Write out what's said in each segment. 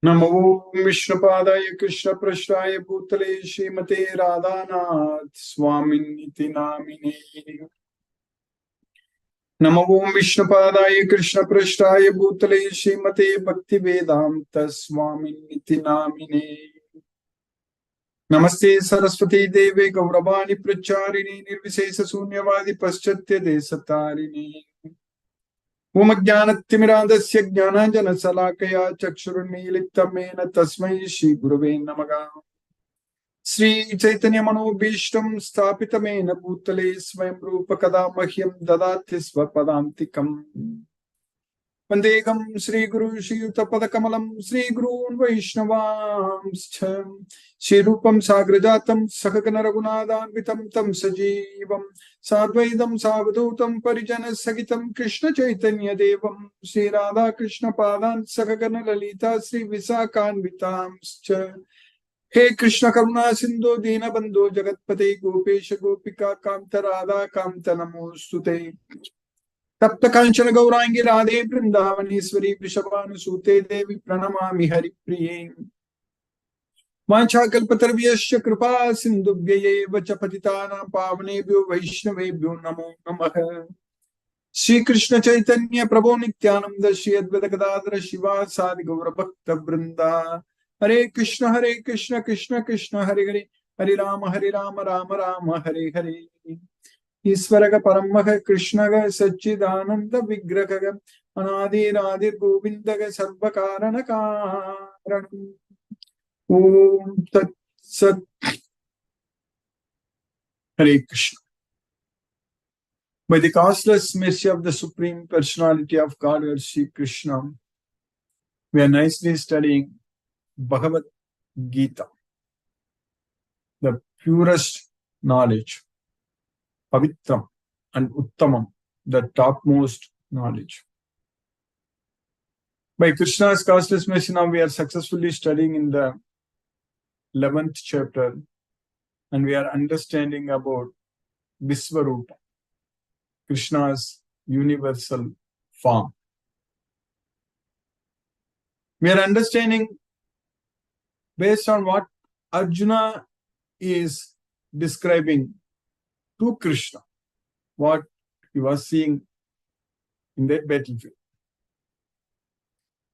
नमो विष्णुपादाय कृष्णपृष्ठाय भूतले श्रीमते राधानाथ स्वामिनिति नामिने। नमो विष्णुपादाय कृष्णपृष्ठाय भूतले श्रीमते भक्तिवेदांत स्वामिनिति नामिने। नमस्ते सरस्वती देवे गौरवाणी प्रचारिणे निर्विशेष शून्यवादी पश्चात्य देशतारिणे। ओम ज्ञानतिमिरान्धस्य ज्ञानाञ्जनशलाकया चक्षुरुन्मीलितं येन तस्मै श्रीगुरवे नमः। श्रीचैतन्यमनोभीष्टं स्थापितमेन भूतले स्वयं रूप कदा मह्यं ददाति स्वपदान्तिकम्। वन्देऽहं श्रीगुरु श्रीयुतपदकमलं श्रीगुरून् वैष्णवांश्च श्रीरूपं साग्रजातं सहगण रघुनाथान्वितं तं सजीवं साद्वैतं सावधूतं परिजनसहितं कृष्णचैतन्यदेवं श्रीराधाकृष्णपादान् सहगण ललिता श्रीविशाखान्वितांश्च। हे कृष्ण करुणा सिंधु दीनबंधु जगतपते गोपेश गोपिका कांत राधा कांत नमोस्तुते। तप्त कांचन गौरांगी राधे वृंदावनेश्वरी वृषभानुसूते देवी प्रणमामि हरिप्रिये। वाञ्छाकल्पतरुभ्यश्च कृपा सिन्धुभ्यैव च पतितानां पावनेभ्यो वैष्णवेभ्यो नमो नमः। श्री कृष्ण चैतन्य प्रभो नित्यानंद श्री अद्वैत गदाधर शिवासादि गौर भक्त वृंदा। हरे कृष्ण कृष्ण कृष्ण हरे हरे, हरे राम राम राम हरे हरे। ईश्वर परम कृष्ण सच्चिदानंद विग्रह अनादिरादिर गोविंद सर्व कारण कारण। ओम तत्सत। हरे Krishna. By the causeless mercy of the Supreme Personality of Godhead, Sri Krishna, we are nicely studying Bhagavad Gita, the purest knowledge, Pavitram and Uttamam, the topmost knowledge. By Krishna's causeless mercy, now we are successfully studying in the 11th chapter, and we are understanding about Visvarupa, Krishna's universal form. We are understanding based on what Arjuna is describing to Krishna, what he was seeing in that battlefield.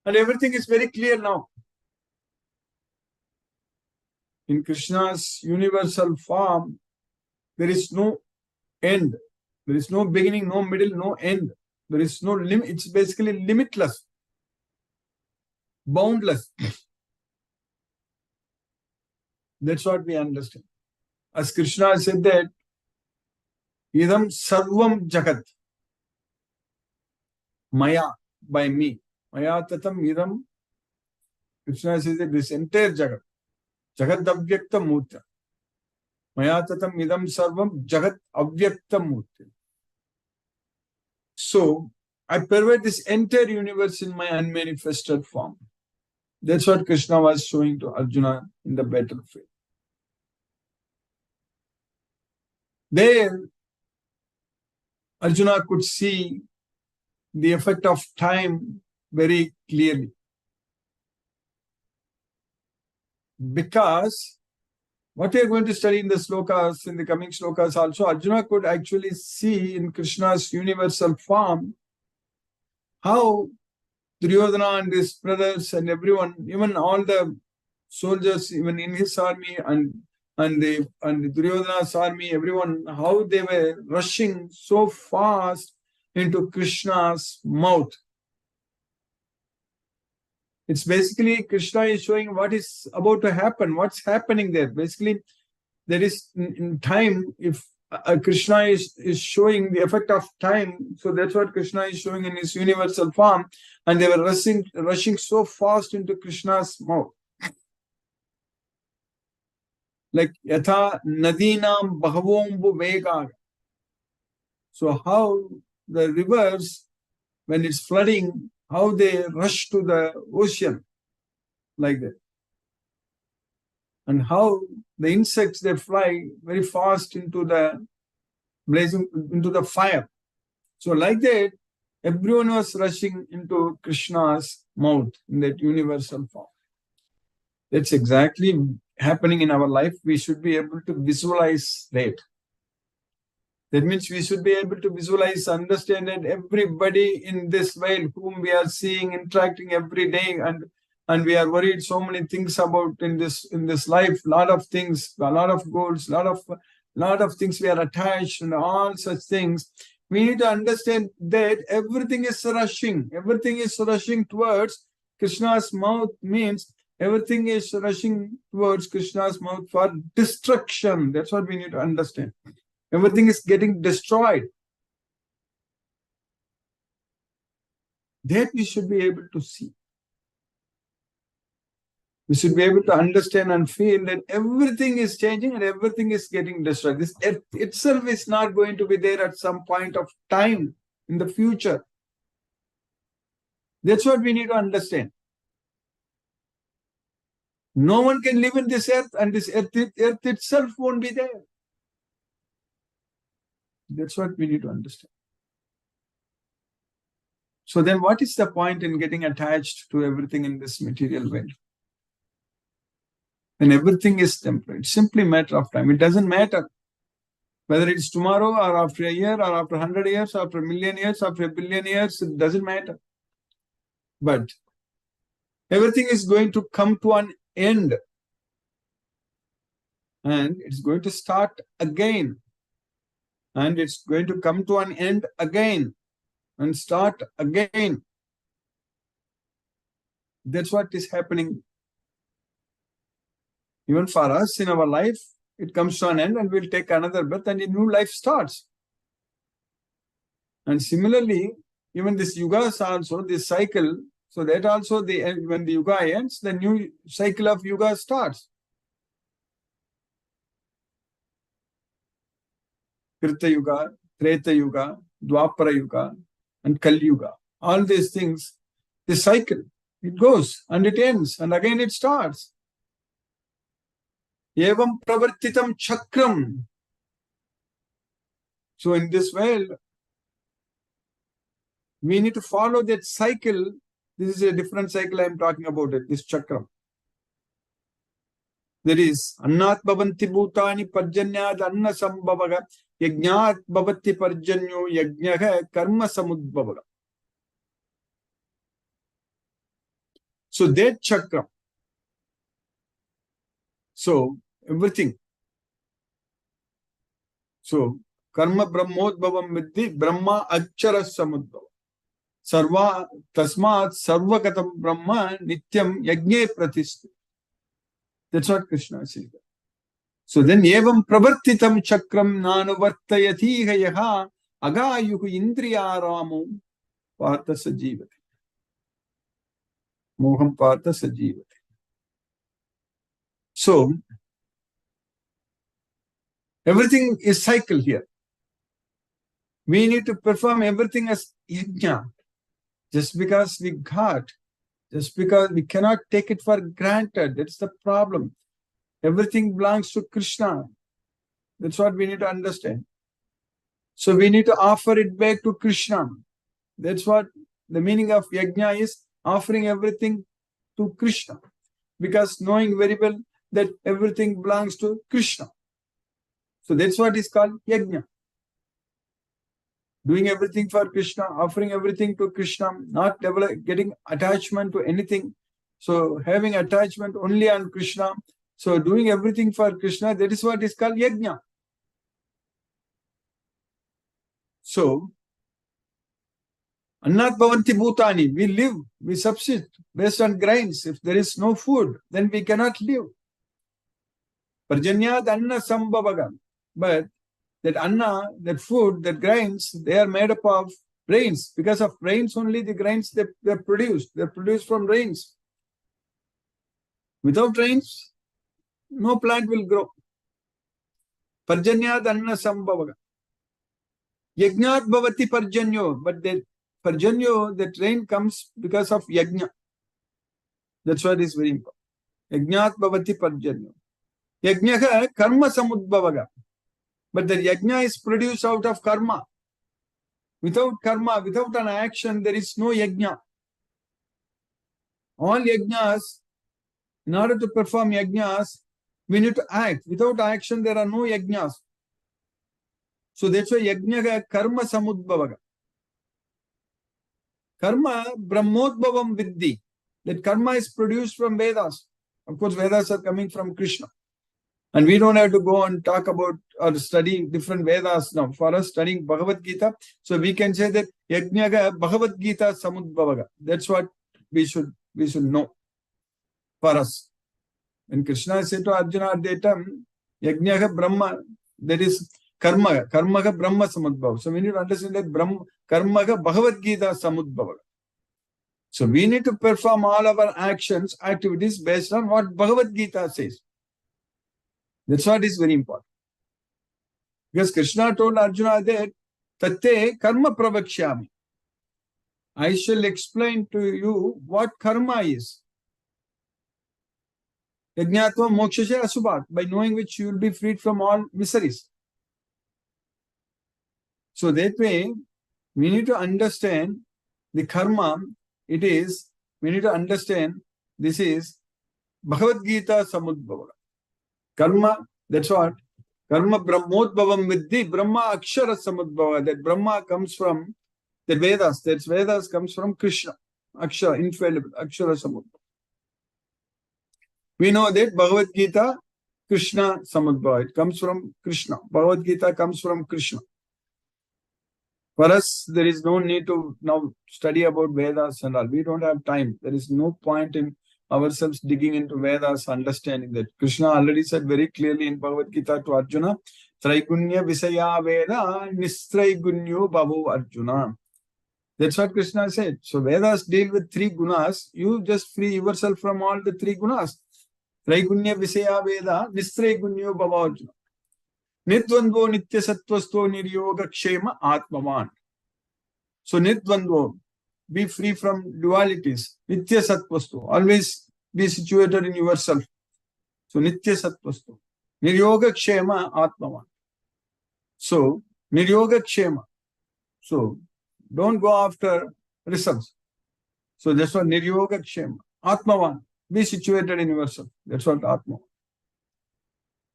And everything is very clear now. In Krishna's universal form, there is no end. There is no beginning, no middle, no end. There is no limit. It's basically limitless, boundless. That's what we understand. As Krishna said that, idam sarvam jagat, maya, by me. Maya tatam idam. Krishna says that this entire jagat, jagat avyakta murti. Maya tatam idam sarvam jagat avyakta murti. So, I pervade this entire universe in my unmanifested form. That's what Krishna was showing to Arjuna in the battlefield. There, Arjuna could see the effect of time very clearly. Because what we are going to study in the slokas, in the coming slokas also, Arjuna could actually see in Krishna's universal form how Duryodhana and his brothers and everyone, even all the soldiers, even in his army and Duryodhana's army, everyone, how they were rushing so fast into Krishna's mouth. It's basically Krishna is showing what is about to happen, what's happening there. Basically, there is in time, if Krishna is showing the effect of time, so that's what Krishna is showing in his universal form, and they were rushing so fast into Krishna's mouth. Like yatha nadinam bahavombu vega. So how the rivers, when it's flooding, how they rush to the ocean, like that. And how the insects, they fly very fast into the blazing, into the fire. So like that, everyone was rushing into Krishna's mouth in that universal form. That's exactly happening in our life. We should be able to visualize that. That means we should be able to visualize, understand that everybody in this world whom we are seeing, interacting every day, and we are worried so many things about in this life, lot of things, a lot of goals, lot of things we are attached and all such things. We need to understand that everything is rushing towards Krishna's mouth, means everything is rushing towards Krishna's mouth for destruction. That's what we need to understand. Everything is getting destroyed. That we should be able to see. We should be able to understand and feel that everything is changing and everything is getting destroyed. This earth itself is not going to be there at some point of time in the future. That's what we need to understand. No one can live in this earth, and this earth itself won't be there. That's what we need to understand. So then what is the point in getting attached to everything in this material world? When everything is temporary, it's simply a matter of time. It doesn't matter whether it's tomorrow or after a year or after 100 years, after a million years, after a billion years, it doesn't matter. But everything is going to come to an end. And it's going to start again. And it's going to come to an end again. And start again. That's what is happening. Even for us in our life, it comes to an end and we'll take another birth and a new life starts. And similarly, even this yugas also, this cycle, so that also when the yuga ends, the new cycle of yuga starts. Krita Yuga, Treta Yuga, Dwapara Yuga, and Kali Yuga. All these things, the cycle, it goes and it ends and again it starts. Evam pravartitam chakram. So in this world, we need to follow that cycle. This is a different cycle I am talking about, this chakram. There is annat bhavanti bhutani parjanyad anna sambhavaga yajnat bhavati parjanyo yajnaha karma samudbhavaga. So that chakram. So everything. So karma brahmodbhavam vidhi brahma akshara samudbhava. Sarva tasmat sarvagatam brahma nityam yajne pratisthi. That's what Krishna says. So then evam pravartitam chakram nanuvartayati yaha agayuhu indriyaramo partha sajivati. Moham partha sajivati. So everything is cycle here. We need to perform everything as yajna. Just because we got, just because we cannot take it for granted. That's the problem. Everything belongs to Krishna. That's what we need to understand. So we need to offer it back to Krishna. That's what the meaning of yajna is, offering everything to Krishna. Because knowing very well that everything belongs to Krishna. So that's what is called yajna. Doing everything for Krishna, offering everything to Krishna, not getting attachment to anything. So having attachment only on Krishna. So doing everything for Krishna, that is what is called yajna. So, annat bhavanti bhutani, we live, we subsist based on grains. If there is no food, then we cannot live. Parjanyad anna sambhavaga. But that anna, that food, that grains, they are made up of rains. Because of rains only, the grains they're produced. They're produced from rains. Without rains, no plant will grow. Parjanyad anna sambhavaga. Yajnat bhavati parjanyo. But that parjanyo, that rain comes because of yajna. That's what is very important. Yajnat bhavati parjanyo. Yajnaha karma samudbhavaga. But the yajna is produced out of karma. Without karma, without an action, there is no yajna. All yajnas In order to perform yajnas, we need to act. Without action, there are no yajnas. So that's why yajna karma samudbhavaga. Karma brahmodbhavam viddhi. That karma is produced from Vedas. Of course, Vedas are coming from Krishna. And we don't have to go and talk about or study different Vedas now. For us, studying Bhagavad Gita, so we can say that Yajnaga Bhagavad Gita Samudbhavaga. That's what we should know for us. When Krishna said to Arjuna at that time, Yajnaga Brahma, that is Karmaga Brahma Samudbhava. So we need to understand that Karmaga Bhagavad Gita Samudbhavaga. So we need to perform all our activities based on what Bhagavad Gita says. That's what is very important. Because Krishna told Arjuna that, Tate karma pravakshyami. I shall explain to you what karma is. Yajnatva mokshasya asubhat, by knowing which you will be freed from all miseries. So that way, we need to understand the karma. We need to understand this is Bhagavad Gita Samudbhava. Karma, that's what. Karma brahmodbhavam viddhi, Brahma akshara samudbhava. That Brahma comes from the Vedas. That Vedas comes from Krishna. Akshara, infallible. Akshara samudbhava. We know that Bhagavad Gita, Krishna samudbhava. It comes from Krishna. Bhagavad Gita comes from Krishna. For us, there is no need to now study about Vedas and all. We don't have time. There is no point in ourselves digging into Vedas, understanding that. Krishna already said very clearly in Bhagavad Gita to Arjuna, Traigunya Visaya Veda Nistraigunyo Bhavu Arjuna. That's what Krishna said. So Vedas deal with 3 gunas. You just free yourself from all the 3 gunas. Traigunya Visaya Veda Nistraigunyo Bhavu Arjuna. Nidvandvo Nitya Sattvasto Niryoga Kshema Atmavan. So Nidvandvo, be free from dualities. Nitya Sattvastu. Always be situated in yourself. So Nitya Sattvastu. Niryoga Kshema Atmavan. So Niryoga Kshema. So don't go after results. So that's what Niryoga Kshema. Atmavan. Be situated in yourself. That's what Atmavan.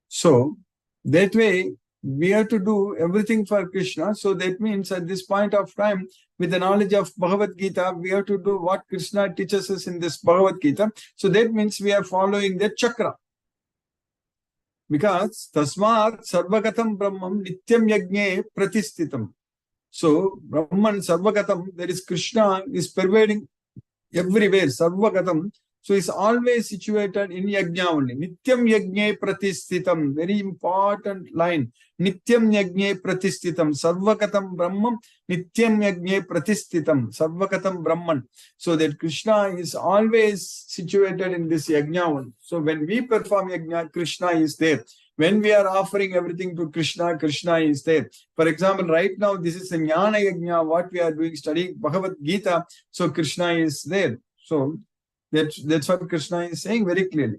So that way, we have to do everything for Krishna. So that means at this point of time, with the knowledge of Bhagavad Gita, we have to do what Krishna teaches us in this Bhagavad Gita. So that means we are following the chakra. Because Tasmat Sarvagatam Brahmam Nityam Yajne Pratistitam. So Brahman Sarvagatam, that is Krishna, is pervading everywhere. Sarvagatam. So it's always situated in yajna only. Nityam yajne pratistitam. Very important line. Nityam yajne pratistitam. Sarvakatam Brahman. Nityam yajne pratistitam. Sarvakatam Brahman. So that Krishna is always situated in this yajna only. So when we perform yajna, Krishna is there. When we are offering everything to Krishna, Krishna is there. For example, right now, this is a jnana yajna, what we are doing, studying Bhagavad Gita. So Krishna is there. So that's what Krishna is saying very clearly.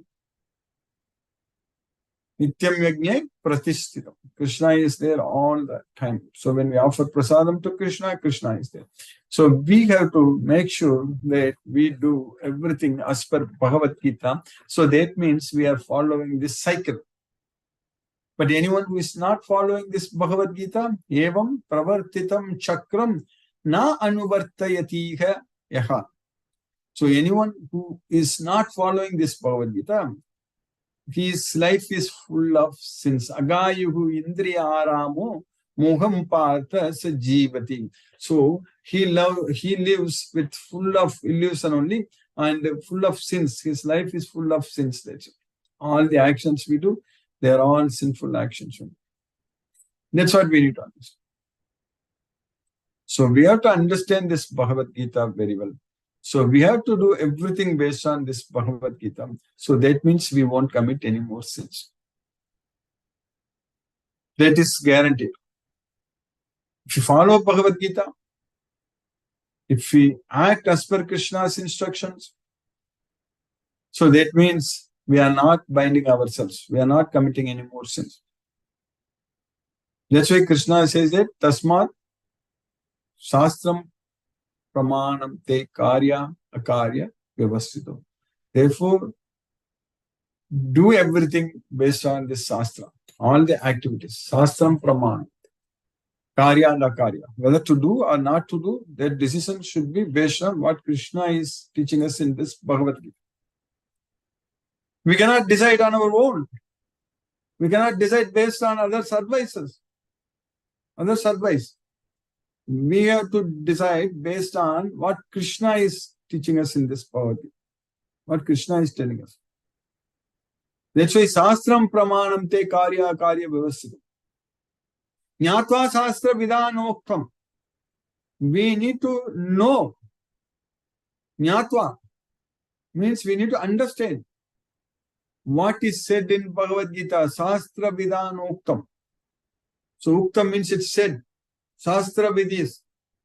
Nityam yajne pratishthitam. Krishna is there all the time. So when we offer prasadam to Krishna, Krishna is there. So we have to make sure that we do everything as per Bhagavad Gita. So that means we are following this cycle. But anyone who is not following this Bhagavad Gita, evam pravartitam chakram na anuvartayatiha yaha. So anyone who is not following this Bhagavad Gita, his life is full of sins. Agayuhu indriya aramo moham partha sajivati. So he lives with full of illusion only and full of sins. His life is full of sins. That's it. All the actions we do, they are all sinful actions. That's what we need to understand. So we have to understand this Bhagavad Gita very well. So we have to do everything based on this Bhagavad Gita. So that means we won't commit any more sins. That is guaranteed. If you follow Bhagavad Gita, if we act as per Krishna's instructions, so that means we are not binding ourselves. We are not committing any more sins. That's why Krishna says that, Tasmat Shastram Pramanam te karya akarya vyavastito. Therefore, do everything based on this Shastra. All the activities. Shastram Pramana. Karya and Akarya. Whether to do or not to do, that decision should be based on what Krishna is teaching us in this Bhagavad Gita. We cannot decide on our own. We cannot decide based on others' advices. Others' advice. We have to decide based on what Krishna is teaching us in this Bhagavad Gita. What Krishna is telling us. That's why Shastram Pramanam te Karya Akarya Vyavasthitam. Jnatva Shastra Vidanoktam. We need to know. Jnatva means we need to understand what is said in Bhagavad Gita. Shastra Vidanoktam. So Uktam means it's said. Shastra Vidis.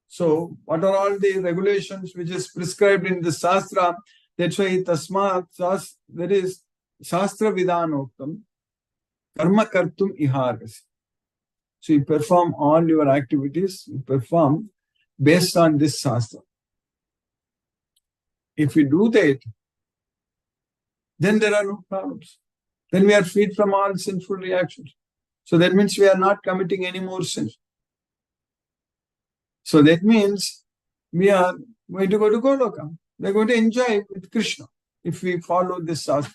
So what are all the regulations which is prescribed in the Shastra? That's why Tasmat, there is Shastra Vidanoktam. Karma Kartum Iharvasi. So you perform all your activities, you perform based on this Shastra. If we do that, then there are no problems. Then we are freed from all sinful reactions. So that means we are not committing any more sins. So that means we are going to go to Goloka. We are going to enjoy with Krishna if we follow this Shastra.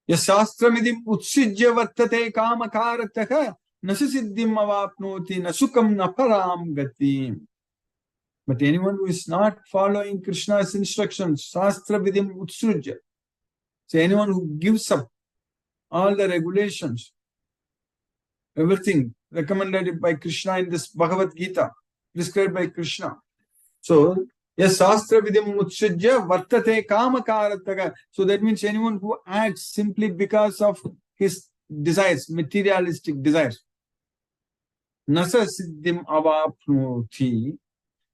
Yasastramidhim utsijya vartate kamakarataka nasasiddhim avapnoti nasukam naparam gatim. But anyone who is not following Krishna's instructions, Shastra Vidhim Utsrujya. So anyone who gives up all the regulations, everything recommended by Krishna in this Bhagavad Gita, prescribed by Krishna. So, yes, Shastra Vidhim Utsrujya Vartate Kamakarataka. So that means anyone who acts simply because of his desires, materialistic desires. Nasa Siddhim Avapnoti.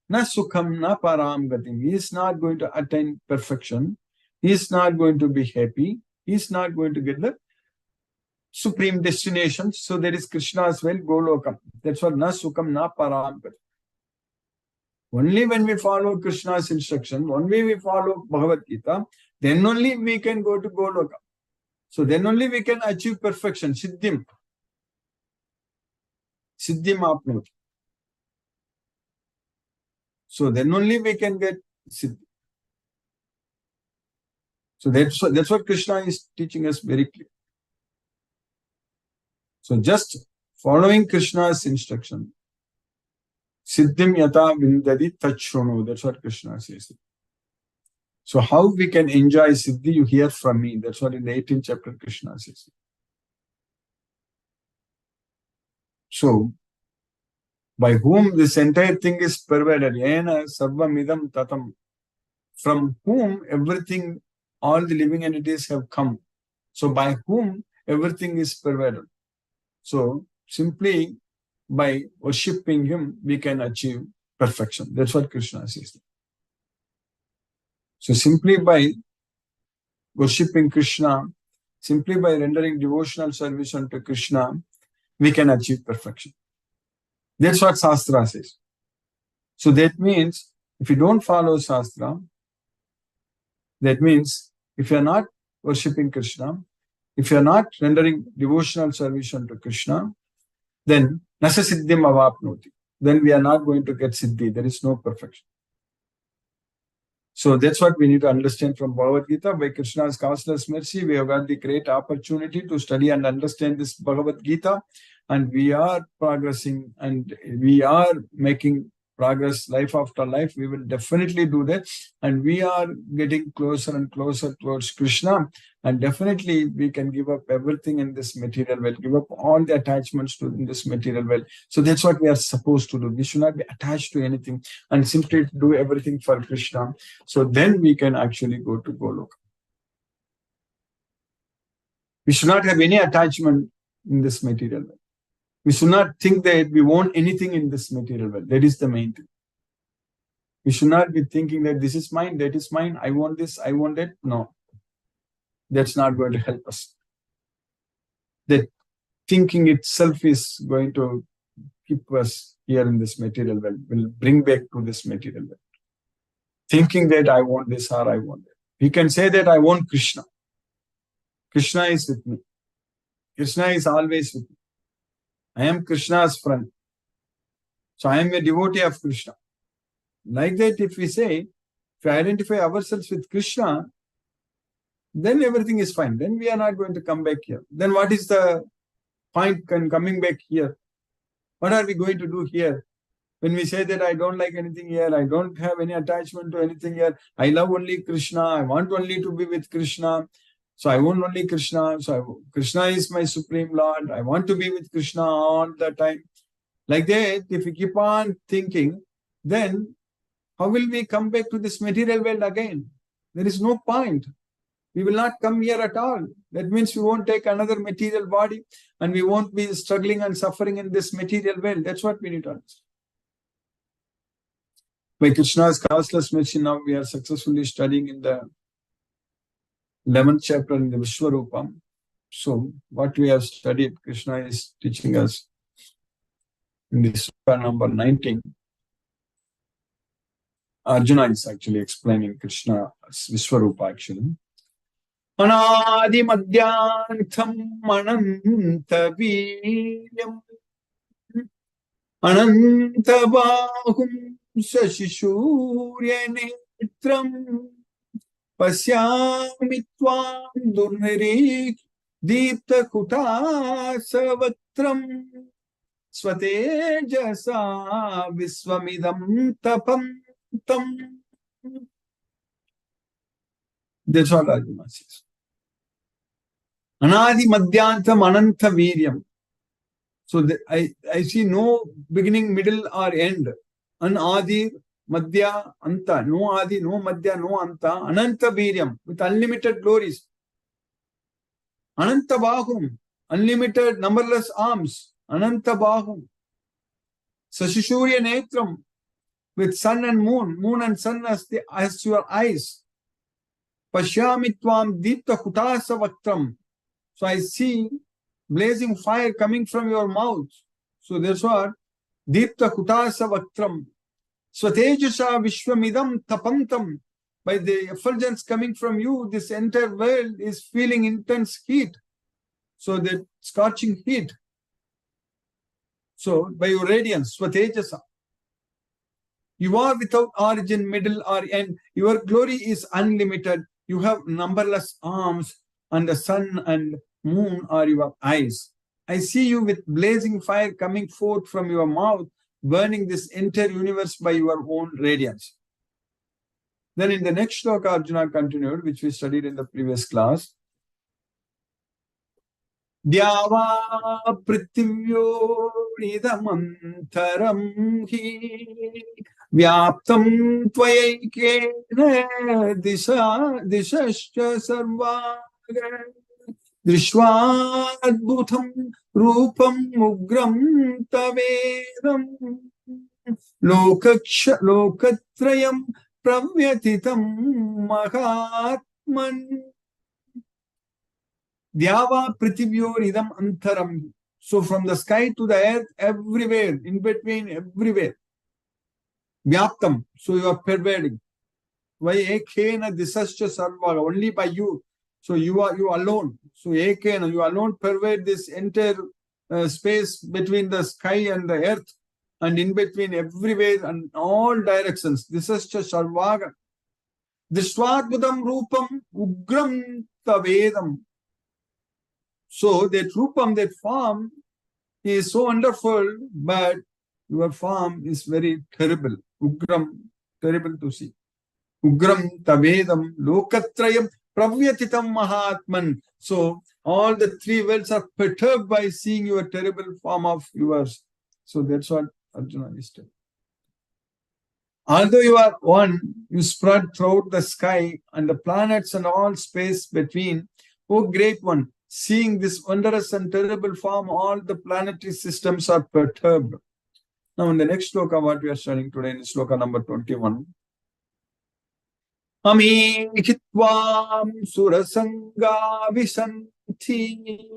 Na sukham na param gatim. He is not going to attain perfection. He is not going to be happy. He is not going to get the supreme destination. So there is Krishna as well, Golokam. That's what na sukham na param gatim. Only when we follow Krishna's instruction, only we follow Bhagavad Gita, then only we can go to Golokam. So then only we can achieve perfection. Siddhim. Siddhim apnoti. So then only we can get Siddhi. So that's what Krishna is teaching us very clearly. So just following Krishna's instruction, Siddhim yata vindadi tachrono. That's what Krishna says. So how we can enjoy Siddhi, you hear from me. That's what in the 18th chapter Krishna says. So, by whom this entire thing is pervaded. Yena sarvamidam tatam. From whom everything, all the living entities have come. So by whom everything is pervaded. So simply by worshipping him, we can achieve perfection. That's what Krishna says. So simply by worshipping Krishna, simply by rendering devotional service unto Krishna, we can achieve perfection. That's what Shastra says. So that means, if you don't follow Shastra, that means if you are not worshipping Krishna, if you are not rendering devotional service unto Krishna, then nasa siddhim avapnoti. Then we are not going to get siddhi. There is no perfection. So that's what we need to understand from Bhagavad Gita. By Krishna's causeless mercy, we have got the great opportunity to study and understand this Bhagavad Gita. And we are progressing and we are making progress life after life. We will definitely do that. And we are getting closer and closer towards Krishna. And definitely we can give up everything in this material world, give up all the attachments to this material world. So that's what we are supposed to do. We should not be attached to anything and simply do everything for Krishna. So then we can actually go to Goloka. We should not have any attachment in this material world. We should not think that we want anything in this material world. That is the main thing. We should not be thinking that this is mine, that is mine, I want this, I want that. No. That's not going to help us. That thinking itself is going to keep us here in this material world, will bring back to this material world. Thinking that I want this or I want that. We can say that I want Krishna. Krishna is with me. Krishna is always with me. I am Krishna's friend. So I am a devotee of Krishna. Like that, if we say, if we identify ourselves with Krishna, then everything is fine. Then we are not going to come back here. Then what is the point in coming back here? What are we going to do here? When we say that I don't like anything here, I don't have any attachment to anything here, I love only Krishna, I want only to be with Krishna, so I want only Krishna, Krishna is my Supreme Lord, I want to be with Krishna all the time. Like that, if we keep on thinking, then how will we come back to this material world again? There is no point. We will not come here at all. That means we won't take another material body and we won't be struggling and suffering in this material world. That's what we need to understand. By Krishna's causeless mercy, now we are successfully studying in the 11th chapter in the Vishwarupam. So, what we have studied, Krishna is teaching us in this number 19. Arjuna is actually explaining Krishna's Vishwarupa actually. Anadi madhyantham ananta viryam ananta bahum Shashishuryanetram Pasyami Tvam Durnirik Deepta Kutasavatram Swatejasa Viswamidam Tapam Tam. That's all Arjuna says. Anadi Madhyantam Ananta Viryam. So I see no beginning, middle or end. Anadi, Madhya, Anta. No Adi, no Madhya, no Anta. Ananta Viryam, with unlimited glories. Ananta Bahum, unlimited, numberless arms. Ananta Bahum. Sashishurya Netram, with sun and moon. Moon and sun as your eyes. Pashyamitvam Deepta Hutasa Vaktram. So I see blazing fire coming from your mouth. So that's what Deepta Kutasa Vaktram. Swatejasa Vishwamidam Tapantam. By the effulgence coming from you, this entire world is feeling intense heat. So that scorching heat. So by your radiance, Swatejasa. You are without origin, middle or end. Your glory is unlimited. You have numberless arms, and the sun and moon are your eyes. I see you with blazing fire coming forth from your mouth, burning this entire universe by your own radiance. Then in the next shloka, Arjuna continued, which we studied in the previous class. Dyava prithivyo nidamantaram hi vyaptam tvayaikena dishascha sarvaga Drishvadbhutam Rupam Ugram Tavedam Lokatrayam Pravyatitam Mahatman Dyava Prithivyoridam Antaram. So from the sky to the earth, everywhere, in between, everywhere. Vyaptam. So you are pervading. Vayekena Disascha Sarvaga. Only by you. So you alone. So Ekena, you alone pervade this entire space between the sky and the earth, and in between everywhere and all directions. This is just Sarvaga. Dishwadbudam Rupam Ugram Tavedam. So that Rupam, that form, is so wonderful, but your form is very terrible. Ugram, terrible to see. Ugram Tavedam Lokatrayam Pravyatitam Mahatman. So all the three worlds are perturbed by seeing your terrible form of yours. So that's what Arjuna is telling. Although you are one, you spread throughout the sky and the planets and all space between. O great one, seeing this wondrous and terrible form, all the planetary systems are perturbed. Now in the next sloka, what we are studying today, in sloka number 21. Amikitvam surasanga visanti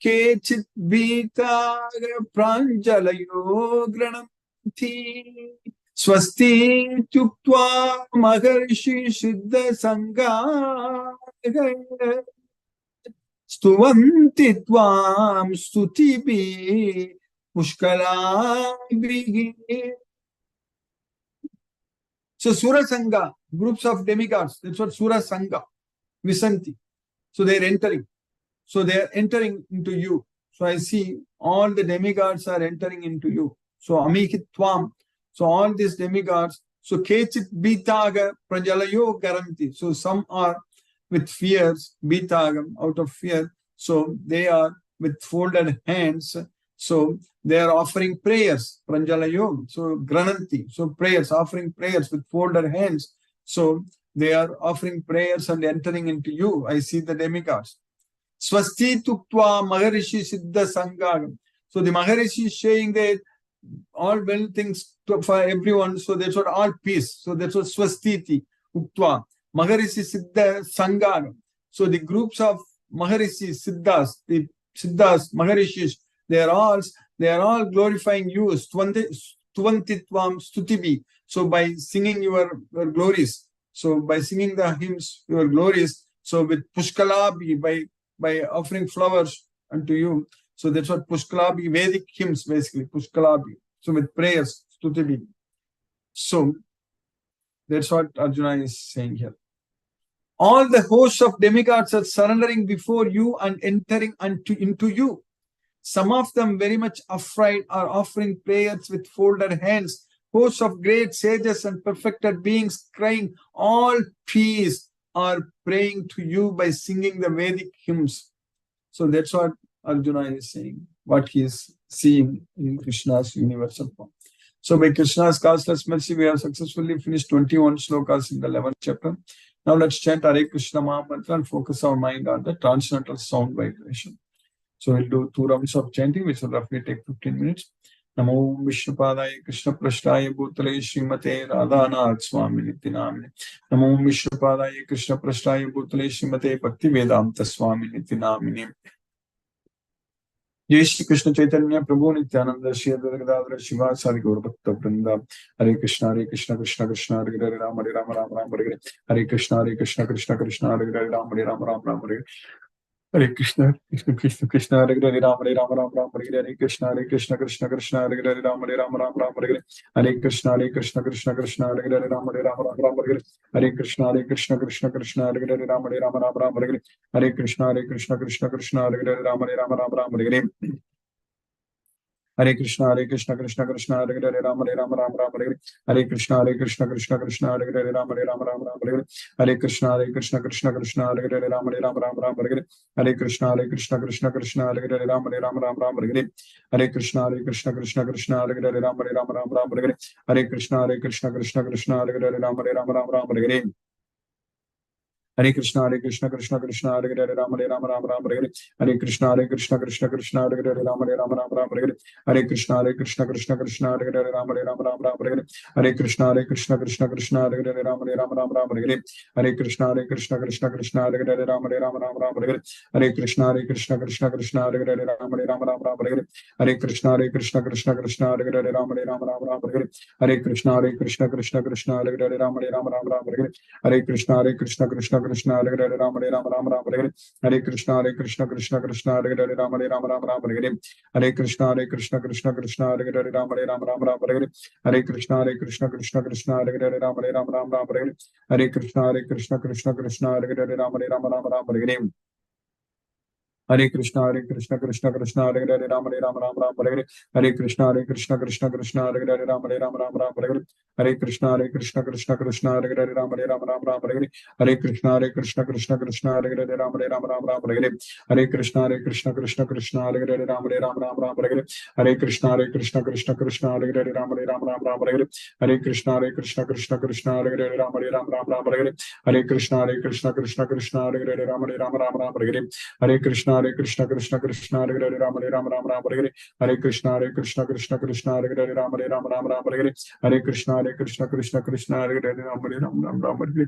kechit bitaga pranjalayo grananti Swasti Tyuktva Maharshi Siddha Sangha Stuvanti Tvam Stutibi Pushkalabhi. So Sura Sangha, groups of demigods, that's what Sura Sangha, Visanti. So they're entering. So they're entering into you. So I see all the demigods are entering into you. So Amikitvam. So all these demigods. So Kechit Bitaga Prajalayo Garanti. So some are with fears, Bitagam, out of fear. So they are with folded hands. So they are offering prayers, Pranjalayo. So Grananti. So prayers, offering prayers with folded hands. So they are offering prayers and entering into you. I see the demigods. Swasti Tuktva Maharishi Siddha Sangagam. So the Maharishi is saying that all well things for everyone. So that's what all peace. So that's what Swastiti Uktva. Maharishi Siddha Sangagam. So the groups of Maharishi Siddhas, the Siddhas, Maharishis, they are all glorifying you. Tvantitvam Stutibi. So by singing your glories. So by singing the hymns, your glories. So with Pushkalabi, by offering flowers unto you. So that's what Pushkalabi, Vedic hymns basically, Pushkalabi. So with prayers, Stutibi. So that's what Arjuna is saying here. All the hosts of demigods are surrendering before you and entering into you. Some of them very much afraid are offering prayers with folded hands. Hosts of great sages and perfected beings crying, all peace, are praying to you by singing the Vedic hymns. So that's what Arjuna is saying, what he is seeing in Krishna's universal form. So by Krishna's causeless mercy, we have successfully finished 21 slokas in the 11th chapter. Now let's chant Hare Krishna Mahamantra and focus our mind on the transcendental sound vibration. So we'll do 2 rounds of chanting, which will roughly take 15 minutes. Namo Vishnupadaya Krishna Prashtaya Bhutale Srimate Radhanath Swami Nitinamine. Namo Vishnupadaya Krishna Prashtaya Bhutale Srimate Bhakti Vedanta Swami Nitinamine. Jai Shri Krishna Chaitanya Prabhu Nityananda Shri Advaita Shiva Sadi Gaur Bhakta Vrinda. Hare Krishna Krishna Krishna Hare Hare Rama Rama Rama Hare Hare Krishna Krishna Krishna Hare Hare Rama Rama Hare Hare Krishna, Krishna Krishna Krishna, Hare Hare Rama Rama Rama Hare Hare Krishna Krishna Krishna, Hare Hare Rama Rama Hare Hare Krishna Krishna Krishna, Hare Hare Rama Rama Hare Hare Krishna Krishna Krishna, Hare Hare Rama Rama Hare Hare Krishna Krishna Krishna, Hare Hare Rama Rama Hare Hare Hare Krishna Krishna Krishna, Hare Hare Rama Rama Hare Hare Krishna Krishna Krishna, Hare Hare Rama Rama Hare Hare Krishna Krishna Krishna, Hare Hare Rama Rama Hare Hare Krishna Krishna Krishna, Hare Hare Rama Rama Hare Hare Krishna Krishna Krishna, Hare Hare Rama Rama Hare Hare Krishna Krishna Krishna, Hare Hare Rama Rama Hare Hare Krishna Krishna Krishna, Hare Hare Rama Rama Hare Hare Krishna Krishna Krishna, Hare Hare Rama Rama Hare Hare Krishna Krishna Krishna, Hare Hare Rama Rama Hare Hare Krishna Krishna Krishna, Hare Hare Rama Rama Hare Hare Krishna Krishna Krishna, Hare Hare Rama Rama Hare Hare Krishna Krishna Krishna, Hare Hare Rama Rama Hare Hare Krishna Krishna Krishna, Hare Hare Rama Rama Hare Hare Krishna Krishna Krishna, Hare Hare Rama Rama Hare Hare Krishna Krishna Krishna, Hare Hare Rama Rama Hare Hare Krishna Krishna Krishna, Hare Hare Rama Rama Hare Hare Krishna Krishna Krishna, Hare Hare Rama Rama Hare Hare Krishna Krishna Krishna, Hare Hare Rama Rama Hare Hare Krishna Krishna Krishna, Hare Hare Rama Rama Hare Hare Krishna Krishna Krishna, Hare Hare Rama Rama Hare Hare Krishna Krishna Krishna, Hare Hare Rama Rama Hare Hare Krishna Krishna Krishna, Hare Hare Rama Rama Hare Hare Krishna Krishna Krishna, Hare Hare Rama Rama Hare Hare Krishna Krishna Krishna, Hare Hare Rama Rama Hare Hare Krishna Krishna Krishna, Hare Hare Rama Rama Hare Hare Krishna Krishna Krishna, Hare Hare Rama Rama Hare Hare Krishna Krishna Krishna, Hare Hare Rama Rama Hare Hare Krishna Krishna Krishna, Hare Hare Rama Rama Hare Hare Krishna Krishna Krishna, Hare Hare Rama Rama Hare Hare Krishna Krishna Krishna, Hare Hare Rama Rama Hare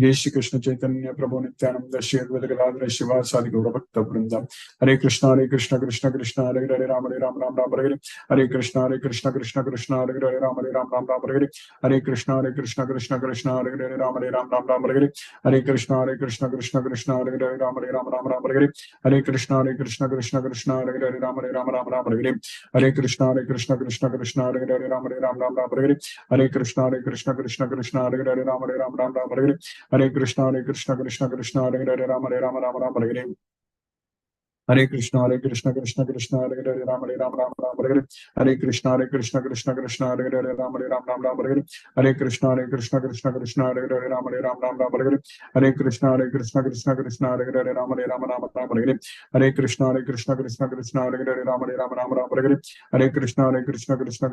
जय श्री कृष्ण चैतन्य प्रभु नित्यानंद श्री अद्वैत गदाधर शिवासादि गौरभक्त वृंद। हरे कृष्ण कृष्ण कृष्ण हरे हरे राम राम राम हरे हरे कृष्ण कृष्ण कृष्ण हरे हरे राम राम राम हरे कृष्ण कृष्ण कृष्ण हरे हरे राम राम हरे कृष्ण कृष्ण हरे हरे राम राम हरे कृष्ण कृष्ण हरे हरे राम राम हरे कृष्ण कृष्ण हरे हरे राम राम हरे कृष्ण कृष्ण हरे हरे राम राम हरे कृष्ण कृष्ण कृष्ण हरे हरे राम राम हरे Hare Krishna, Krishna Krishna, Hare Hare, Ram Ram, Hare Hare, Hare Krishna, Krishna Krishna, Hare Hare, Ram Hare Hare, Hare Krishna, Krishna Krishna, Hare Hare, Ram Hare Hare, Hare Krishna, Krishna Krishna, Hare Hare, Ram Hare Hare, Hare Krishna, Krishna Krishna, Hare Hare, Ram Hare Hare, Hare Krishna, Krishna Krishna, Hare Hare, Ram Hare Hare, Hare Krishna, Krishna Krishna, Hare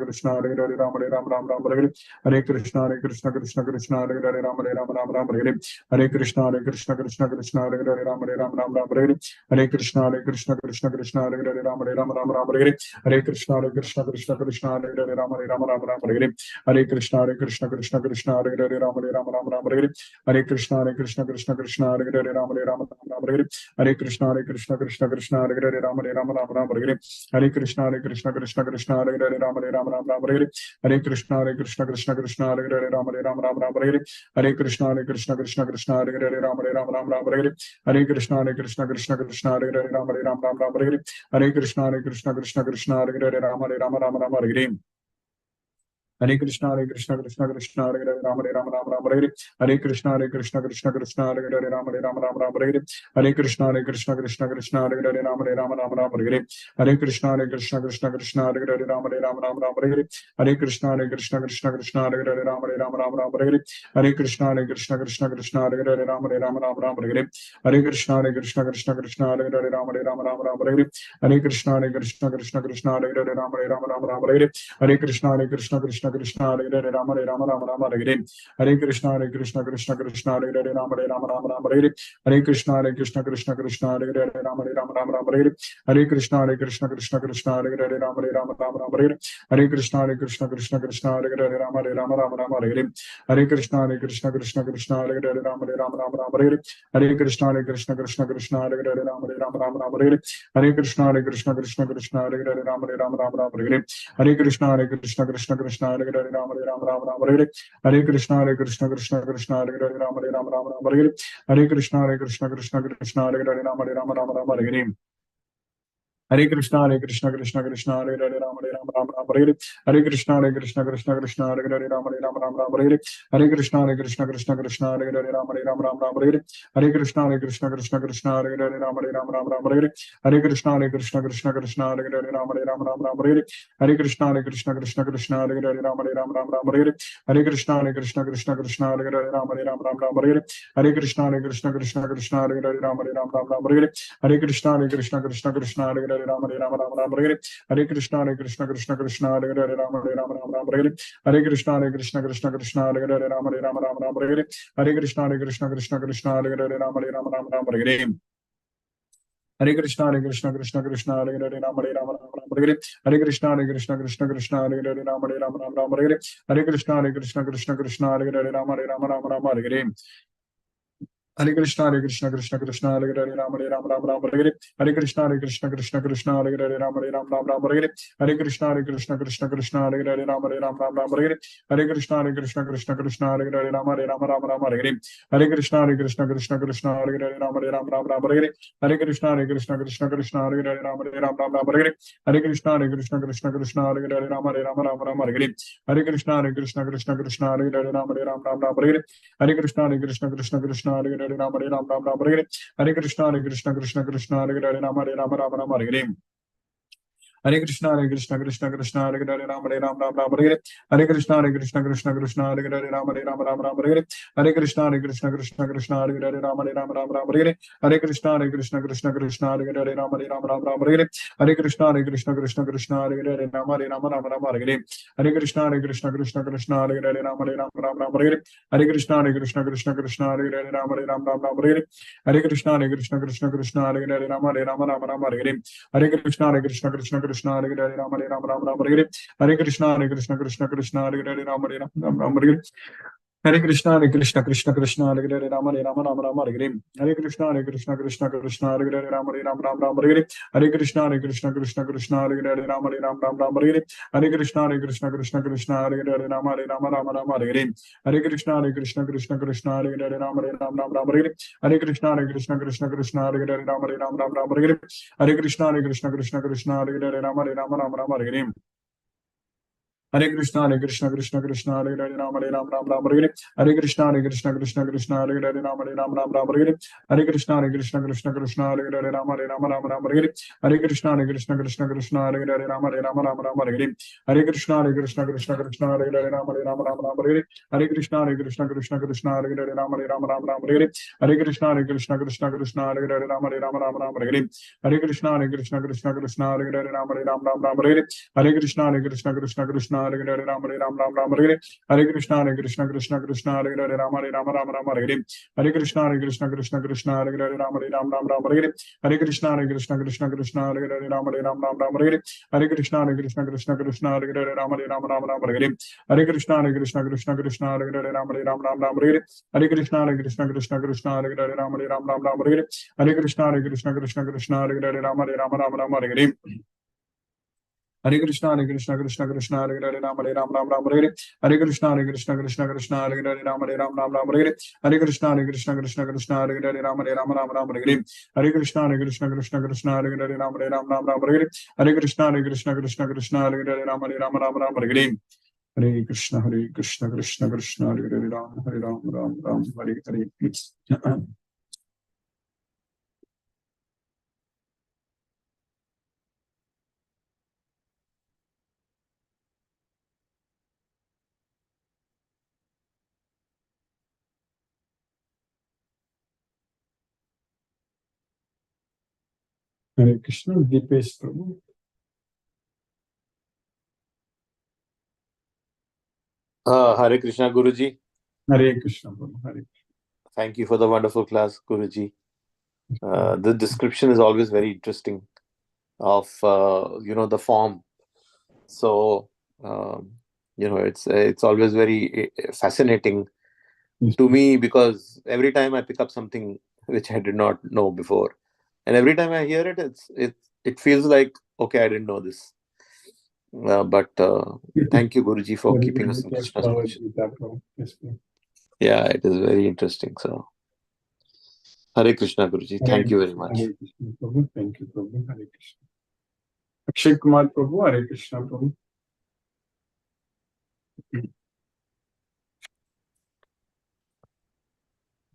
Hare, Ram Hare Hare, Hare Krishna, Krishna Krishna, Hare Hare, Ram Hare Hare, Hare Krishna, Krishna Krishna, Hare Hare, Ram Hare Hare, Hare Krishna, Krishna Hare Hare, Ram Hare Hare, Hare Krishna, Krishna Hare Hare, Ram Hare Hare, Hare Krishna, Krishna Hare Hare, Ram Hare Hare, Hare Krishna, Krishna Hare Hare, Ram Hare Hare, Hare Krishna, Krishna Hare Hare, Ram Hare Hare, Hare Krishna, Krishna Hare Hare, Ram Hare Hare, Hare Krishna, Krishna Hare Hare, Ram Hare, Hare Krishna, Krishna Hare Hare, Ram Hare, Hare Krishna, Krishna Hare Hare, Ram Hare, Hare Krishna, Krishna Hare Hare, Ram Hare, Hare Krishna, Krishna Hare Hare, Ram Hare, Hare Krishna, Krishna Hare Hare, Ram Hare, Hare Krishna, Krishna Hare Hare, Ram Hare, Hare Krishna, Krishna Hare Hare, Ram Hare, Hare Krishna, Krishna Hare Hare, Ram Hare, Hare Krishna, Krishna Hare Hare, Ram Hare, Hare Krishna, Krishna Hare Hare, Ram Hare, Hare Krishna, Krishna Hare Hare, Ram Hare Hare, Hare Krishna, Krishna Hare Hare, Ram Hare, Hare Krishna, Krishna Hare Hare, Ram Hare, Hare Krishna, Krishna Hare Hare, Ram Hare, Hare Krishna, Krishna Hare Hare, Ram Hare, Hare Krishna, Krishna Hare Hare, Ram Hare, Hare Krishna, Krishna Hare Hare, Ram Hare, Hare Krishna, Krishna Hare Hare, Ram Hare, Hare Krishna, Krishna Hare Hare, Ram Hare, Hare Krishna, Krishna Hare Hare, Ram Hare, Hare Krishna, Krishna Hare Hare, Ram Hare, Hare Krishna, Krishna Hare Hare, Ram Hare, Hare Krishna, Krishna Hare Hare, Ram Hare, Hare Krishna, Krishna Hare Hare, Ram Hare, Hare Krishna, Krishna Hare Hare, Ram Hare, Hare Krishna, Krishna Hare Hare, Ram Hare, Hare Krishna, Krishna Hare Hare, Ram Hare, Hare Krishna, Krishna Hare Hare, Ram Hare, Hare Krishna, Krishna Hare Hare, Ram Hare, Hare Krishna, Krishna Hare Hare, Ram Hare, Hare Krishna, Krishna Hare Hare, Ram Hare, Hare Krishna, Krishna Hare Hare, Ram Hare, Hare Krishna, Krishna Hare Hare, Ram Hare, Hare Krishna, Krishna Hare Hare, Ram Hare, Hare Krishna, Krishna Hare Hare, Ram Hare, Hare Krishna, Krishna Hare Hare, Ram Hare, Hare Krishna, Krishna Hare Hare, Ram Hare, Hare Krishna, Krishna Hare Hare, Ram Hare, Hare Krishna, Krishna Hare Hare, Ram Hare, Hare Krishna, Krishna Hare Hare, Ram Hare, Hare Krishna, Krishna Hare Hare, Ram Hare, Hare Krishna, Krishna Hare Hare, Ram Hare, Hare Krishna, Krishna Hare Hare, Ram Hare, Hare Krishna, Krishna Hare Hare, Ram Hare, Hare Krishna, Krishna Hare Hare, Ram Hare, Hare Krishna, Krishna Hare Hare, Ram Hare, Hare Krishna, Krishna Hare Hare, Ram Hare, Hare Krishna, Krishna Hare Hare, Ram Hare, Hare Krishna, Krishna Hare Hare, Ram Hare, Hare Krishna, Krishna Hare Hare, Ram Hare, Hare Krishna, Krishna Hare Hare, Ram Hare, Hare Krishna, Krishna Hare Hare, Ram Hare, Hare Krishna, Krishna Hare Hare, Ram Hare, Hare Krishna, Krishna Hare Hare, Ram Hare, Hare Krishna, Krishna Hare Hare, Ram Hare, Hare Krishna, Krishna Hare Hare, Ram Hare, Hare Krishna, Krishna Hare Hare, Ram Hare, Hare Krishna, Krishna Hare Hare, Ram Hare, Hare Krishna, Krishna Hare Hare, Ram Hare, Hare Krishna, Krishna Hare Hare, Ram Hare, Hare Krishna, Krishna Hare Hare, Ram Hare, Hare Krishna, Krishna Hare Hare, Ram Hare, Hare Krishna, Krishna Hare Hare, Ram Hare, Hare Krishna, Krishna Krishna, Hare Hare, Ram Ram, Hare Hare. Hare Krishna, Krishna Krishna, Hare Hare, Ram Ram, Hare Hare. Hare Krishna, Krishna Krishna, Hare Hare, Ram Ram, Hare Hare. Hare Krishna, Krishna Krishna, Hare Hare, Ram Ram, Hare Hare. Hare Krishna, Krishna Krishna, Hare Hare, Ram Ram, Hare Hare. Hare Krishna, Krishna Krishna, Hare Hare, Ram Ram, Hare Hare. Hare Krishna, Krishna Krishna, Hare Hare, Ram Ram, Hare Hare. Hare Krishna, Krishna Krishna, Hare Hare, Ram Ram, Hare Hare. Hare Krishna, Krishna Krishna, Hare Hare, Ram Ram, Hare Hare. Hare Krishna, Krishna Krishna, Hare Hare, Ram Hare Hare. Hare Krishna, Krishna Krishna, Hare Hare, Ram Hare Hare. Hare Krishna, Krishna Krishna, Hare Hare, Ram Hare Hare. Hare Krishna, Krishna Krishna, Hare Hare, Ram Hare Hare. Hare Krishna, Krishna Krishna, Hare Hare, Ram Hare Hare. Hare Krishna, Krishna Krishna, Hare Hare, Ram Hare Hare. Hare Krishna, Krishna Krishna, Hare Hare, Ram Hare Hare. Hare Krishna, Krishna, Hare Hare, Ram Hare Hare. Hare Krishna, Krishna, Hare Hare, Ram Hare Hare. Hare Krishna, Krishna, Hare Hare, Ram Hare Hare. Hare Krishna, Krishna, Hare Hare, Ram Hare Hare. Hare Krishna, Krishna, Hare Hare, Ram Hare Hare. Hare Krishna, Krishna, Hare Hare, Ram Hare Hare. Hare Krishna, Deepesh Prabhu. Hare Krishna, Guruji. Hare Krishna, Prabhu. Hare. Thank you for the wonderful class, Guruji. The description is always very interesting of the form. So it's always very fascinating to me, because every time I pick up something which I did not know before, and every time I hear it, it feels like, okay, I didn't know this. But thank you, Guruji, for keeping us in Krishna's position. Yeah, it is very interesting. So, Hare Krishna, Guruji. Thank you very much. Hare Krishna, Prabhu. Thank you, Prabhu. Hare Krishna. Akshay Kumar Prabhu. Hare Krishna, Prabhu.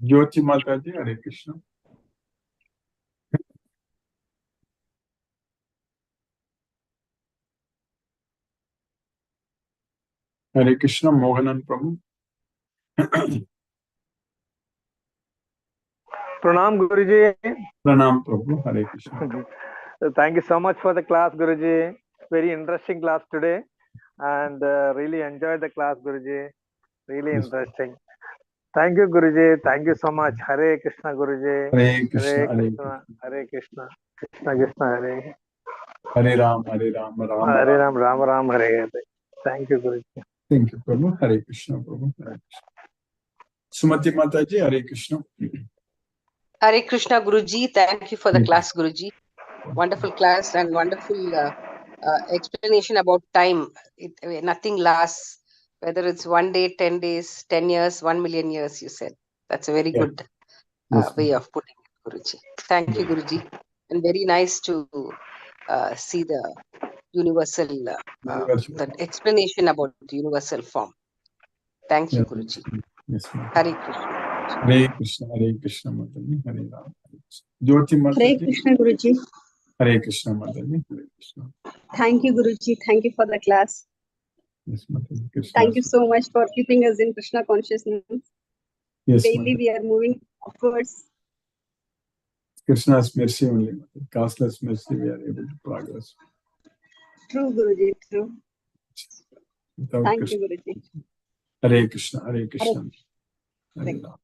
Jyoti Mataji. Hare Krishna. Hare Krishna, Mohanan Prabhu. Pranam Guruji. Pranam Prabhu. Hare Krishna. Thank you so much for the class, Guruji. Very interesting class today, and really enjoyed the class, Guruji. Really interesting. Thank you, Guruji. Thank you so much. Hare Krishna, Guruji. Hare Krishna. Hare Krishna. Hare Krishna. Krishna Krishna Hare. Hare Ram, Hare Ram, Ram Hare Ram, Ram Ram, Hare Hare. Thank you, Guruji. Thank you, Prabhu. Hare Krishna, Prabhu. Hare Krishna. Sumati Mataji. Hare Krishna. Hare Krishna, Guruji. Thank you for the class, Guruji. Wonderful class and wonderful explanation about time. Nothing lasts, whether it's 1 day, 10 days, 10 years, 1 million years, you said. That's a very good way of putting it, Guruji. Thank you, Guruji. And very nice to see the universal, the explanation about the universal form. Thank you, Guruji. Yes, Hare Krishna. Hare Krishna, Hare Krishna, Mataji. Hare Ram, Hare Krishna. Jyoti Mataji. Hare Krishna, Guruji. Hare Krishna, Mataji. Hare Krishna. Thank you, Guruji. Thank you for the class. Yes, Mataji. Krishna. Thank you so much for keeping us in Krishna consciousness. Yes, Daily Mataji. we are moving upwards. Krishna's mercy only, Mataji. Causeless mercy, we are able to progress. True, Guruji, true. Without Thank Krishna. you, Guruji. Hare Krishna, Hare Krishna. Hare. Hare Ram.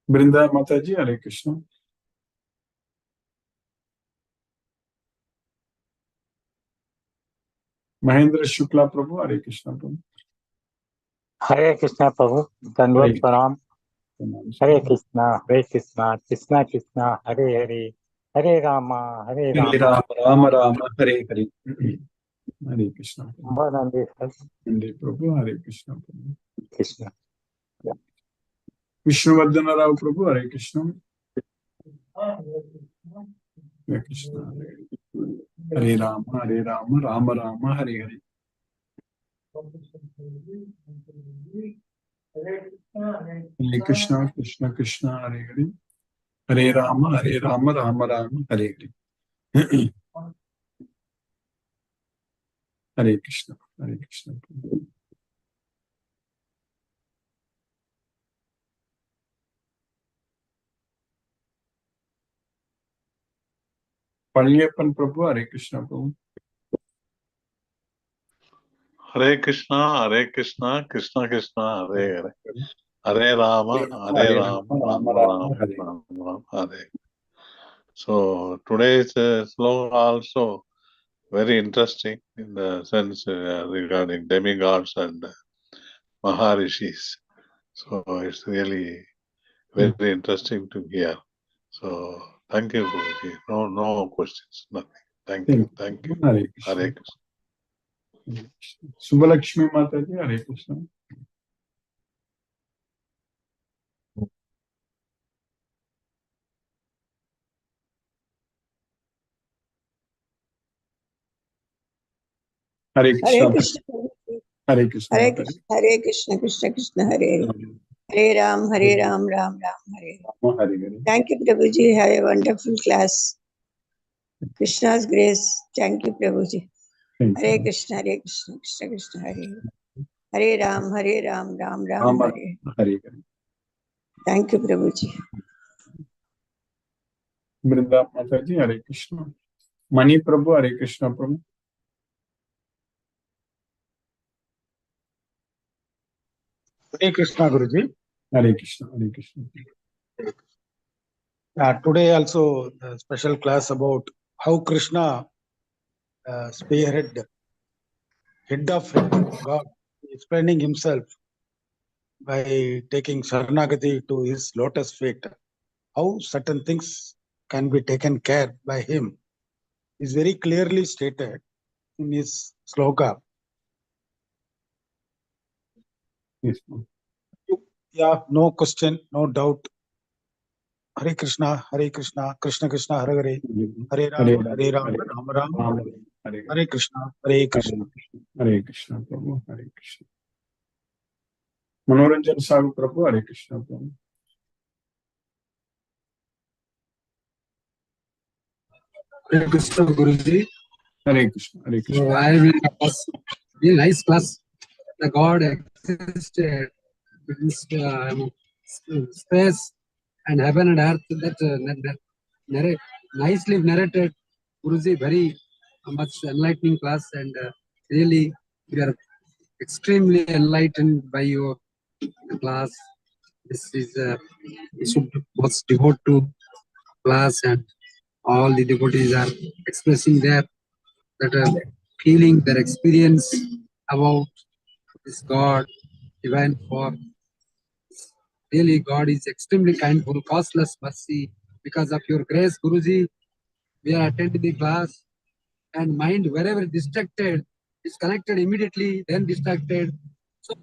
Brinda Mataji. Hare Krishna. Mahendra Shukla Prabhu. Hare Krishna, Prabhu. Hare Krishna, Prabhu. Dandavat Pranam. Hare Krishna, Krishna Krishna, Hare Hare, Hare Rama, Hare Rama, Rama Rama, Hare Hare. Hare Krishna. Nande Prabhu. Hare Krishna, Prabhu. Krishna. Vishnuvardhana Rao Prabhu. Hare Krishna. Hare Krishna. Hare Rama, Rama Rama, Hare Hare. Hare Krishna, Krishna Krishna, Hare Hare. Hare Rama, Rama Rama, Hare Hare. Hare Krishna, Hare Krishna. Palyapan Prabhu, Hare Krishna Prabhu. Hare Krishna, Krishna Krishna, Hare Hare. Hare Rama, Rama Rama, Hare. So today's slogan also very interesting in the sense regarding demigods and Maharishis. So it's really very interesting to hear. So thank you, Guruji. No questions, nothing. Thank you. Hare Krishna. Hare Krishna. Subhalakshmi Mataji, Hare Krishna. Hare Krishna. Hare Krishna. Hare Krishna. Hare Krishna. Hare Krishna. Krishna Krishna. Hare Hare. Hare Ram. Hare Ram. Ram Ram. Hare Hare. Thank you, Prabhuji. Have a wonderful class. Krishna's grace. Thank you, Prabhuji. Hare Krishna. Hare Krishna. Krishna Krishna. Hare Hare. Hare Ram. Hare Ram. Ram Ram. Hare Hare. Thank you, Prabhuji. Brinda Mataji, Hare Krishna. Mani Prabhu, Hare Krishna Prabhu. Hare Krishna, Guruji. Hare Krishna, Hare Krishna. Today also a special class about how Krishna spearhead, head of God, explaining himself by taking Sharanagati to his lotus feet. How certain things can be taken care by him is very clearly stated in his sloka. Yes, Yeah, no question, no doubt. Hare Krishna, Krishna Krishna, Hare Hare, Hare Ram, Ram Ram, Hare Krishna, Hare Krishna. Hare Krishna Prabhu, Hare Krishna. Manoranjan Sagu Prabhu, Hare Krishna Prabhu. Hare Krishna, Guruji. Hare Krishna, Hare Krishna. So I will class, very nice class. The God existed between space and heaven and earth. That nicely narrated. Guruji, very much enlightening class, and really we are extremely enlightened by your class. This is we should must devote to class, and all the devotees are expressing their feeling, their experience about this God, divine form. Really, God is extremely kindful, costless mercy. Because of your grace, Guruji, we are attending the class, and mind wherever distracted is connected immediately, then distracted. So,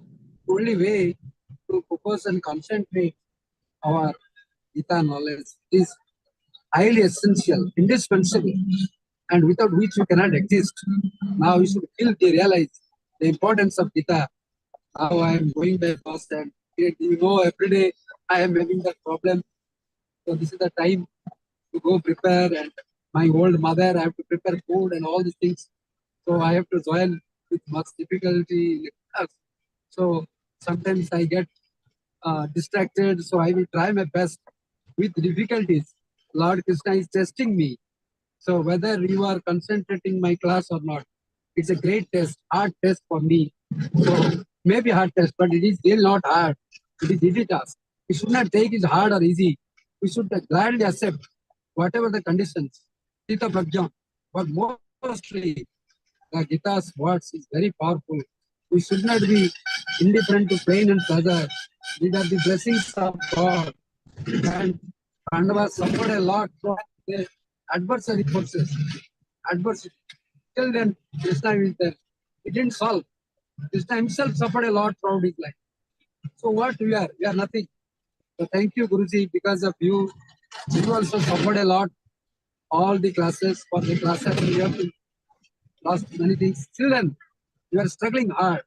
only way to focus and concentrate our Gita knowledge is highly essential, indispensable, and without which we cannot exist. Now we should realize the importance of Gita. Now I am going by fast, and every day I am having that problem. So this is the time to go prepare, and my old mother, I have to prepare food and all these things. So I have to join with much difficulty. So sometimes I get distracted. So I will try my best with difficulties. Lord Krishna is testing me. So whether you are concentrating my class or not, it's a great test, hard test for me. So maybe hard test, but it is still not hard. It is easy task. We should not take it hard or easy. We should gladly accept whatever the conditions. Gita Prajna. But mostly the Gita's words is very powerful. We should not be indifferent to pain and pleasure. These are the blessings of God. And Pandava suffered a lot from the adversary forces. Adversity. Till then, Krishna is there. He didn't solve. Krishna himself suffered a lot throughout his life. So what we are? We are nothing. So thank you, Guruji. Because of you, you also suffered a lot. All the classes, for the classes, we have to lost many things. Still then, you are struggling hard.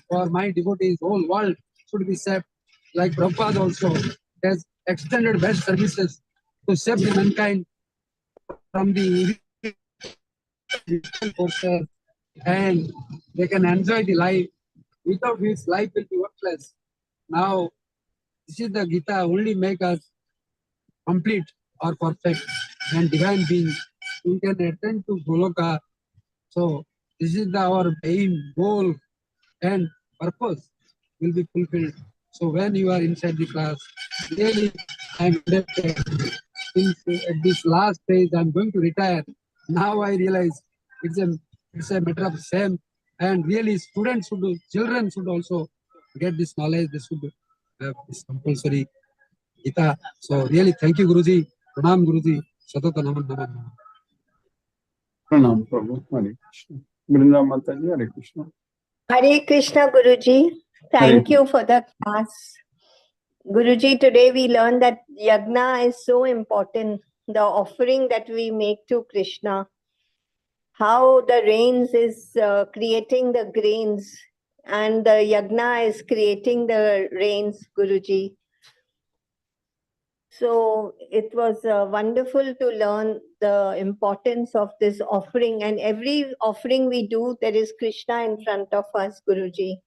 for my devotees, whole world should be saved. Like Prabhupada also has extended best services to save the mankind from the evil forces, and they can enjoy the life. Without which life will be worthless. Now, this is the Gita only make us complete or perfect and divine beings. We can attend to Goloka. So this is our aim, goal, and purpose will be fulfilled. So when you are inside the class, really I am indebted. Since at this last stage I am going to retire. Now I realize it's a matter of shame, and really students should do, children should also get this knowledge. They should have this compulsory Gita. So really thank you Guruji. Pranam Guruji. Satata Naman Naman. Pranam Prabhu. Hare Krishna. Brinda Mataji, Hare Krishna. Hare Krishna, Guruji. Thank you for the class. Guruji, today we learned that yagna is so important, the offering that we make to Krishna. How the rains is creating the grains and the yagna is creating the rains, Guruji. So it was wonderful to learn the importance of this offering, and every offering we do, there is Krishna in front of us, Guruji.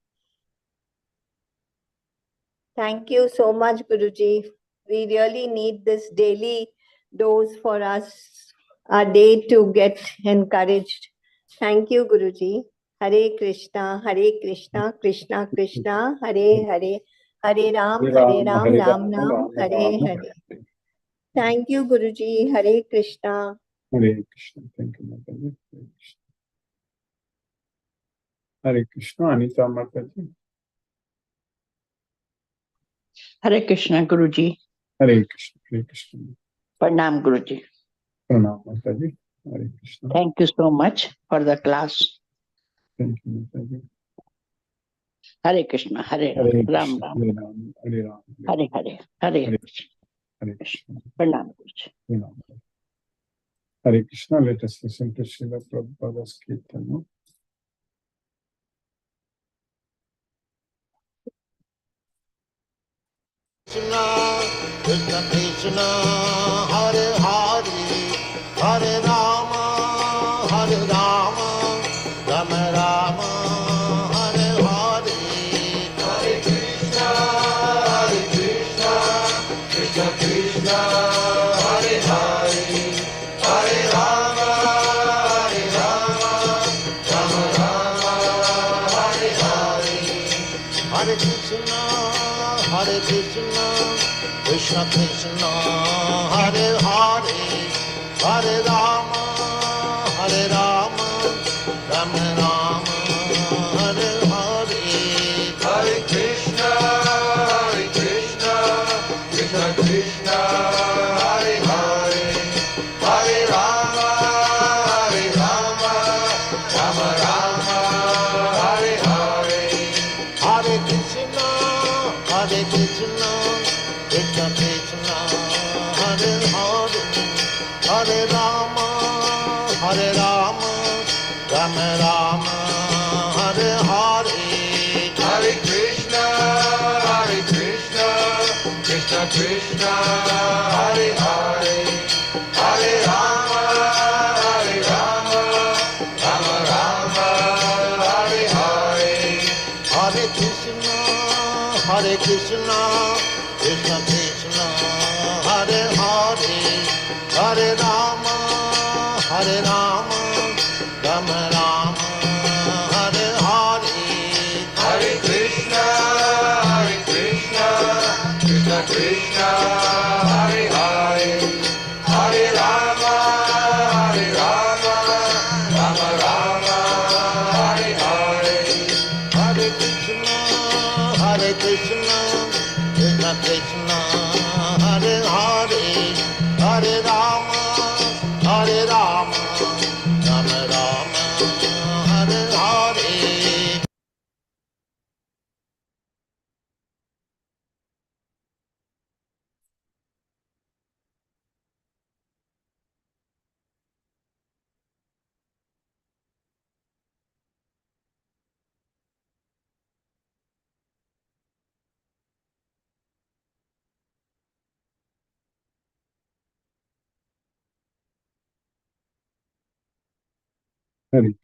Thank you so much, Guruji. We really need this daily dose for us, our day to get encouraged. Thank you, Guruji. Hare Krishna, Krishna Krishna, Hare Hare, Hare Ram, Ram Ram, Hare Hare. Thank you, Guruji. Hare Krishna. Hare Krishna. Thank you, Mataji. Hare Krishna. Anita Mataji. Hare Krishna, Guruji. Hare Krishna. Hare Krishna. Pranam, Guruji. Pranam Mataji. Hare Krishna. Thank you so much for the class. Thank you, Mataji. Hare Krishna, Hare Hare Ram, Krishna. Ram, Hare Ram. Hare Ram. Hare Hare, Hare Krishna. Hare Krishna. Pranam, Guruji. Hare Ram. Hare Krishna. Let us listen to Srila Prabhupada's Kirtan. Krishna, Krishna Krishna, Hare Hare, Hare Rama, Hare Rama, Rama Rama, Hare Hare, Hare Krishna, Krishna Krishna, Hare Hare, Hare Rama, Rama Rama, Hare Hare, Hare Krishna, Krishna Krishna, Hare Hare, Hare Rama, Rama Rama, Hare Hare, Hare Krishna, Krishna Krishna, Hare Hare, Hare Rama, Rama Rama, Hare Hare, Hare Krishna, Krishna Krishna, Hare Hare, Hare Rama, Rama Rama, Hare Hare, Hare Krishna, Krishna Krishna, Hare Hare, Hare Rama, Rama Rama, Hare Hare, Hare Krishna, Krishna Krishna, Hare Hare, Hare Rama, Rama Rama, Hare Hare, Hare Krishna, Krishna Krishna, Hare Hare, Hare Rama, Rama Rama, Hare Hare, Hare Krishna, Krishna Krishna, Hare Hare, Hare Rama, Rama Rama, Hare Hare. Hari.